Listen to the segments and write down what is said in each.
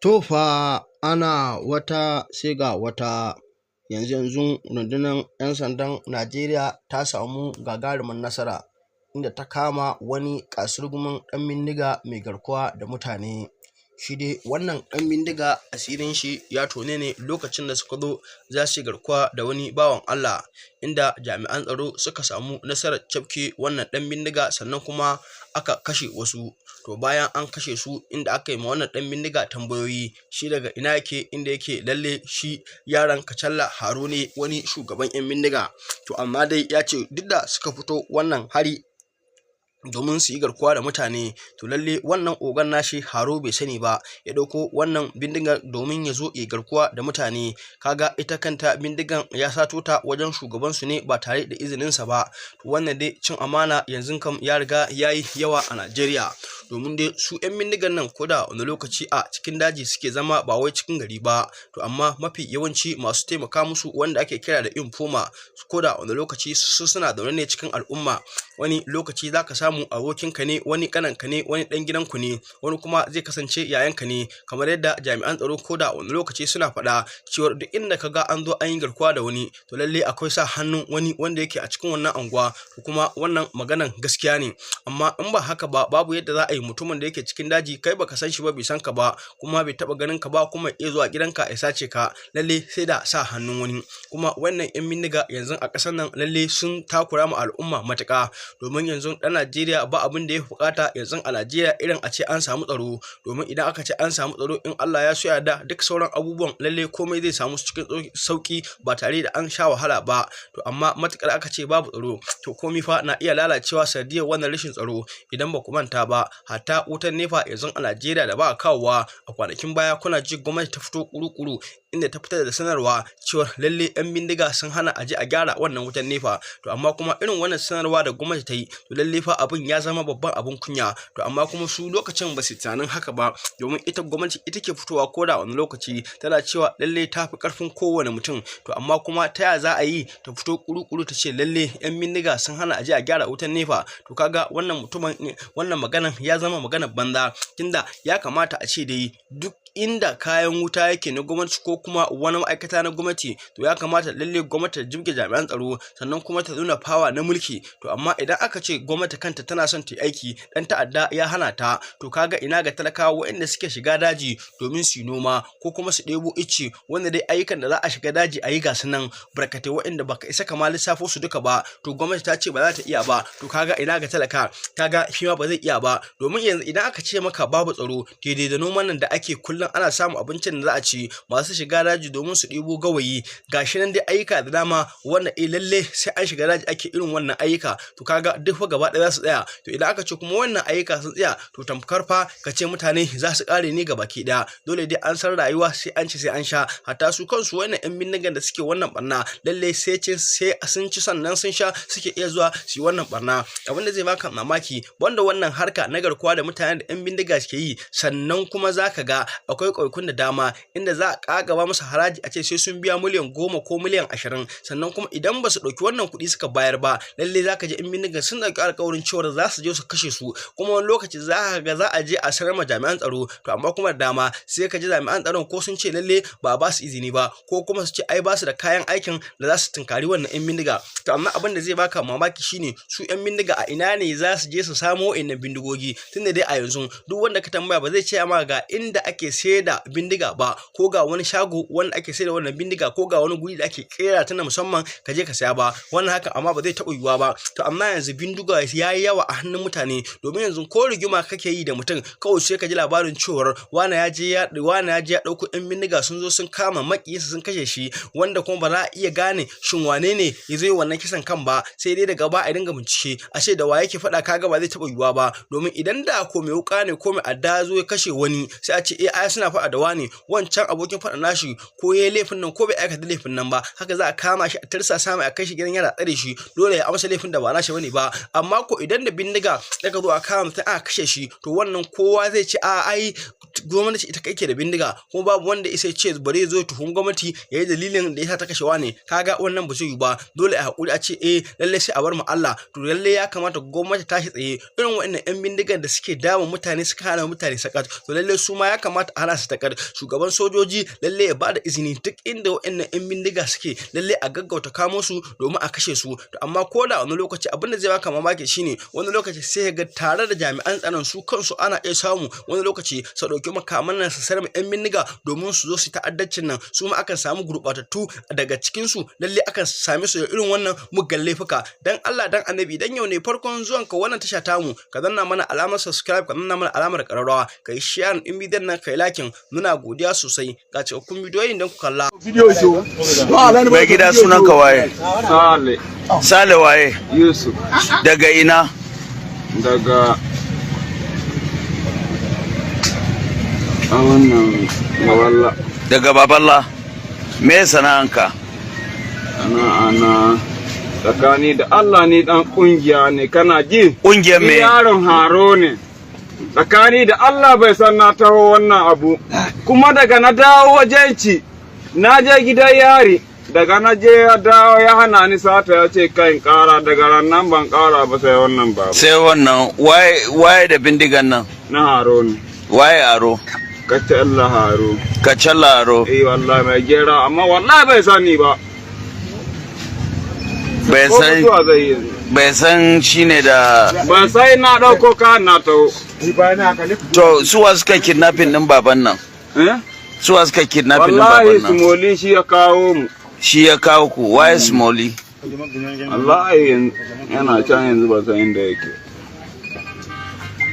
To fa ana wata sai ga wata, yanzu rundunar 'yan sandan Najeriya ta samu gagarumin nasara, inda ta kama wani ƙasurgumin ɗan bindiga mai garkuwa da mutane. Shi dai wannan ɗan bindiga asirin shi ya tonu ne lokacin da suka zo za su yi garkuwa da wani bawan Allah, inda jami'an tsaro suka samu nasarar cafke wannan ɗan bindiga, sannan kuma aka kashe wasu. To bayan an kashe su, inda aka yi ma wannan ɗan bindiga tambayoyi, shi daga ina yake, inda yake lalle shi yaron Kacalla Haro ne, wani shugaban 'yan bindiga. To amma dai ya ce duk da suka fito wannan hari domin su yi garkuwa da mutane, to lalle wannan ogan nashi Haro bai sani ba, ya ɗauko wannan bindigar domin ya zo ya garkuwa da mutane. Kaga ita kanta bindigan ya sato ta wajen shugabansu ne ba tare da izininsa ba. To wannan dai cin amana yanzu kam ya riga ya yi yawa a Najeriya, domin dai su 'yan bindigan nan ko da wani lokaci a cikin daji suke zama, ba wai cikin gari ba. To amma mafi yawanci masu taimaka musu, wanda ake kira da informa, ko da wani lokaci su suna zaune ne cikin al'umma. Wani lokaci za ka samu abokinka ne, wani ƙananka ne, wani ɗan gidanku ne, wani kuma zai kasance yayanka ne. Kamar yadda jami'an tsaro ko da wani lokaci suna faɗa cewa duk inda ka ga an zo an yi garkuwa da wani, to lalle akwai sa hannun wani wanda yake a cikin wannan anguwa. Kuma wannan maganan gaskiya ne, amma in ba haka ba, babu yadda za a yi mutumin da yake cikin daji, kai baka san shi ba, bai san ka ba, kuma bai taɓa ganin ka ba, kuma ya zuwa gidanka ya sace ka, lalle sai da sa hannun wani. Kuma wannan 'yan bindiga yanzu a ƙasar nan lalle sun takura ma al'umma matuƙa, domin yanzu ɗan Najeriya ba abin da ya fi buƙata yanzu a Najeriya irin a ce an samu tsaro. Domin idan aka ce an samu tsaro, in Allah ya so yarda, duk sauran abubuwan lalle komai zai samu cikin sauƙi ba tare da an sha wahala ba. To amma matuƙar aka ce babu tsaro, to komai fa na iya lalacewa sanadiyar wannan rashin tsaro. Idan ba ku manta ba, hatta wutar nefa yanzu a Najeriya da ba a kawowa, a kwanakin baya kuna ji gwamnati ta fito kuru-kuru, inda ta fitar da sanarwa cewa lalle 'yan bindiga sun hana a je a gyara wannan wutar nefa. To amma kuma irin wannan sanarwa da gwamnati ta yi, to lalle fa abin ya zama babban abin kunya. To amma kuma su lokacin ba su tunanin haka ba, domin ita gwamnati ita ke fitowa ko da wani lokaci tana cewa lalle ta fi ƙarfin kowane mutum. To amma kuma ta ya za a yi ta fito kuru-kuru ta ce lalle 'yan bindiga sun hana a je a gyara wutar nefa? To kaga wannan mutumin, wannan maganan ya zama maganar banza, tunda ya kamata a ce dai duk inda kayan wuta yake na gwamnati ko kuma wani ma'aikata na gwamnati, to ya kamata lalle gwamnati ta jibge jami'an tsaro, sannan kuma ta nuna fawa na mulki. To amma idan aka ce gwamnati kanta tana son ta yi aiki, dan ta'adda ya hana ta, to kaga ina ga talakawa waɗanda suke shiga daji domin su yi noma ko kuma su ɗebo icce, wanda dai ayyukan da za a shiga daji a yi gasu nan barkatai, waɗanda baka isa kama lissafo su duka ba. To gwamnati ta ce ba za ta iya ba, to kaga ina ga talaka, kaga shi ma ba zai iya ba. Domin yanzu idan aka ce maka babu tsaro, daidai da noman nan da ake kullum ana samun abincin da za a ci, masu shiga daji domin su ɗebo gawayi, gashi nan dai ayyuka da dama wanda lalle sai an shiga daji ake irin wannan ayyuka. To kaga duk fa gaba ɗaya za su tsaya. To idan aka ce kuma wannan ayyuka sun tsaya, to tamkar fa ka ce mutane za su ƙare ne gabaki ɗaya. Dole dai an san rayuwa sai an ci sai an sha. Hatta su kansu wannan 'yan bindigan da suke wannan barna, lalle sai sun ci sannan sun sha suke iya zuwa su yi wannan barna. Abin da zai baka mamaki, wanda wannan harka na garkuwa da mutane da 'yan bindiga suke yi, sannan kuma za ka ga akwai ƙauyukun da dama inda za a ƙagaba musu haraji a ce sai sun biya miliyan 10 ko miliyan 20, sannan kuma idan ba su ɗauki wannan kuɗi suka bayar ba, lalle za ka je 'yan bindiga sun ɗauki alƙawarin cewa za su je su kashe su. Kuma wani lokaci za ka ga za a je a sanar ma jami'an tsaro, to amma kuma da dama sai ka ji jami'an tsaron ko sun ce lalle ba a ba su izini ba, ko kuma su ce ai ba su da kayan aikin da za su tunkari wannan 'yan bindiga. To amma abin da zai baka mamaki shine, su 'yan bindiga a ina ne za su je su samo wa'innan bindigogi? Tunda dai a yanzu duk wanda ka tambaya ba zai ce ma ga inda ake sayar da bindiga ba, ko ga wani shago wanda ake sayar da wannan bindiga, ko ga wani guri da ake kera ta na musamman ka je ka saya ba. Wannan haka amma ba zai taɓa yiwuwa ba. To amma yanzu bindiga ya yi yawa a hannun mutane, domin yanzu ko rigima kake yi da mutum, kawai sai ka ji labarin cewar wani ya je ya ɗauko 'yan bindiga sun zo sun kama maƙiyinsa sun kashe shi, wanda kuma ba za a iya gane shin wane ne ya zo wannan kisan kan ba, sai dai daga ba a dinga bincike a ce da wa yake faɗa. Kaga ba zai taɓa yiwuwa ba, domin idan da ko mai wuƙa ne ko mai adda zo ya kashe wani, sai a ce ai suna faɗa da wani, wancan abokin faɗa shi ko yayi laifin nan ko bai aikata laifin nan ba, haka za a kama shi a tirsasa mai a kai shi gidan yara tsare shi, dole ya amsa laifin da ba nashi bane ba. Amma ko idan da bindiga daga zo a kama mutum aka kashe shi, to wannan kowa zai ce a ai gwamnati ita kake da bindiga, kuma babu wanda isa ce bare zo tuhum gwamnati yayi dalilin da yasa ta kashewa ne. Kaga wannan ba zai yi ba, dole a hakuri a ce lalle sai a bar mu Allah. To lalle ya kamata gwamnati ta tashi tsaye, irin waɗannan yan bindigan da suke dama mutane suka hana mutane sakat, to lalle su ma ya kamata a hana su takar. Shugaban sojoji lalle ya bada izini duk inda waɗannan yan bindiga suke lalle a gaggauta kamo su domin a kashe su. To amma ko da wani lokaci abin da zai baka mamaki shine wani lokaci sai ga tare da jami'an tsaron su kansu ana iya samu wani lokaci su dauki makaman nan su sarma yan bindiga domin su zo su ta'addacin nan, su ma akan samu gurbatattu daga cikin su, lalle akan same su da irin wannan muggan laifuka. Dan Allah dan Annabi, dan yau ne farkon zuwan ka wannan tasha tamu, ka danna mana alamar subscribe, ka danna mana alamar kararrawa, ka yi share din bidiyon nan, ka yi like. Muna godiya sosai ga cikakkun bidiyoyin dan ku kalla. Mai gida sunan ka waye? Sale waye? Yusuf. Daga ina? Daga wannan Baballa. Daga Baballa. Me sana'anka? Ana tsakani da Allah ni dan kungiya ne, kana ji? Kungiyar me? Yaron Haro ne. Tsakani da Allah bai san na taho wannan abu. Kuma daga na dawo wajenci, na je gidan yari. Daga na je ya dawo ya hana ni sata, ya ce kai kara, daga ran nan ban kara ba sai wannan ba. Sai wannan waye da bindigan nan? Na Haro ne. Waye Haro? Kacalla Haro. Kacalla Haro. Wallahi mai gera, amma wallahi bai sani ba. Bai san shine da ban sai na dauko ka na to. To suwa suka kidnapping din baban nan? Suwa suka kidnapping din baban nan? Wallahi Smoli shi ya kawo mu. Shi ya kawo ku? Waye Smoli? Wallahi yana can yanzu ba san inda yake.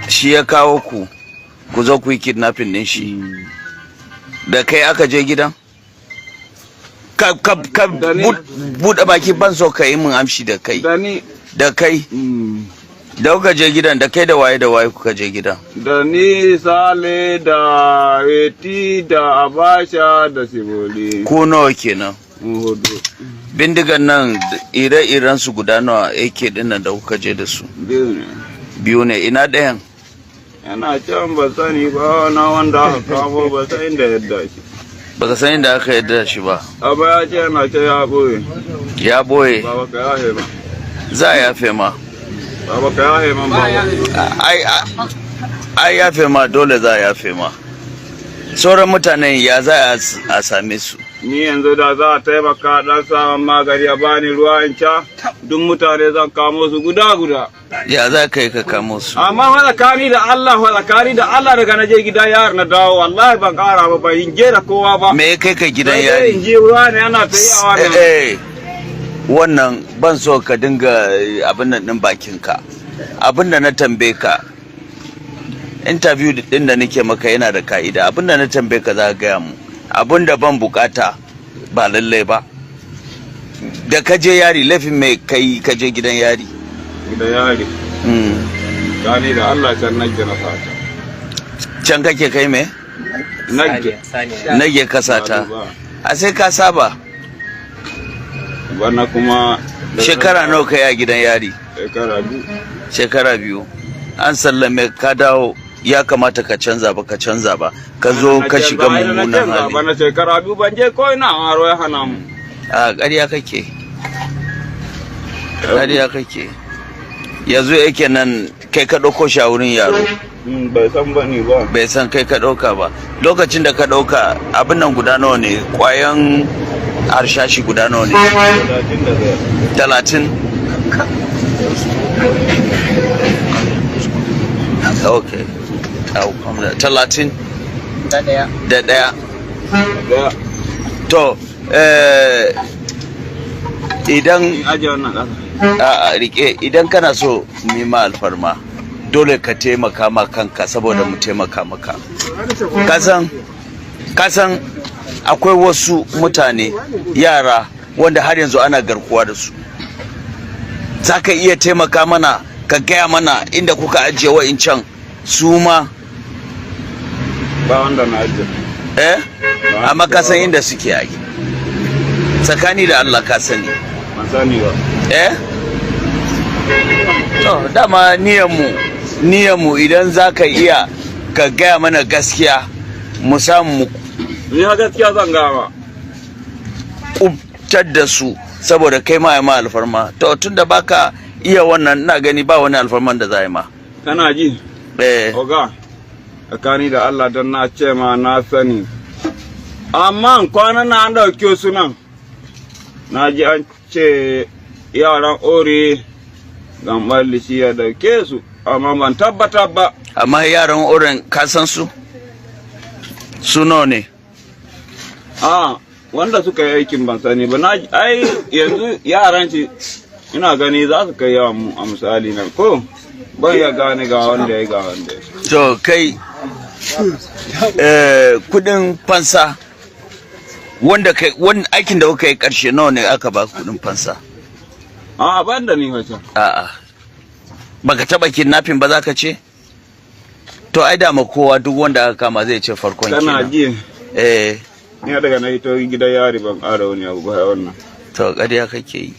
Shi ya kawo ku zo ku yi kidnapping din shi. Da kai aka je gidan? Ka buɗe baki, ban so ka yi min amshi da kai. Da kai? Da kuka je gidan, da kai da waye kuka je gidan? Da ni, Sale, da Weti, da Abasha, da Siboli. Ko nawa kenan? Hudu. Bindigan nan ire-iren su guda nawa AK din nan da kuka je da su? Biyu ne. Ina ɗayan? Yana can ba sani ba, na wanda aka kamo ba san inda yadda shi. Baka san inda aka yadda shi ba? Aba ya ce yana ce ya boye. Ya boye? Baba ka yahe ma. Za a yafe ma. Baba ka yahe ma ba. Ai yafe ma, dole za a yafe ma. Sauran mutanen ya za a same su? Ni yanzu da za a taimaka dan samun magani a bani ruwa in sha, duk mutane zan kamo su guda. Ya za ka yi ka kamo su? Amma tsakani da Allah daga na je gidan yari na dawo, wallahi ban kara ba, ban je da kowa ba. Me ya kai ka gidan yari? In je ruwa ne ana tayawa ne. Wannan ban so ka dinga abin nan din bakinka. Abin da na tambaye ka, interview din da nake maka yana da ka'ida. Abin da na tambaye ka za ka gaya mu. Abin da ban bukata ba lallai ba. Da ka je yari, laifin mai kai ka je gidan yari? Gidan yari? Gani da Allah can nage na sata. Can kake kai me? Nage ka sata. A sai ka saba. Bana kuma shekara nawa kai a gidan yari? Shekara biyu. An sallame ka dawo, ya kamata ka canza ba, ka zo ka shiga mummunan hali. Bana shekara biyu ban je ko ina, Haro ya hana mu. A ƙarya kake. Yanzu yake nan kai ka ɗauko shi a wurin yaro. Bai san ba ni ba. Bai san kai ka ɗauka ba. Lokacin da ka ɗauka abin nan guda nawa ne? Ƙwayan harshashi guda nawa ne? 30. Okay. 30 da ɗaya. To, idan kana so nima alfarma, dole ka taimaka ma kanka saboda mu taimaka maka. Kasan akwai wasu mutane, yara, wanda har yanzu ana garkuwa da su. Za ka iya taimaka mana, ka gaya mana inda kuka ajiye wa'incan su ma? Ba wanda na ajiye. amma ka san inda suke yi tsakani da Allah ka sani ban sani ba to dama niyanmu idan za ka iya ka gaya mana gaskiya mu samu ni ha gaskiya zan gama kubtar da su saboda kai ma ya ma alfarma to tunda baka iya wannan ina gani ba wani alfarman da za yi ma kana ji oga tsakani da Allah don na ce ma na sani amma kwanan na an dauke su nan na ji an ce yaran ore gambar lishi ya dauke su amma ban tabbata ba amma yaran oren ka san su nawa ne wanda suka yi aikin ban sani ba na ai yanzu yaran ci ina gani za su kai yawan a misali na ko ban ya gane ga wanda ya ga wanda to kai kudin fansa wanda aikin da kuka yi karshe nawa ne aka ba kudin fansa ban da ni wace baka taba kidnapping ba za ka ce to ai da ma kowa duk wanda aka kama zai ce farkon kenan kana ji ni daga na ito gidan yari ban ƙara wani abu ba wannan to ƙarya kake yi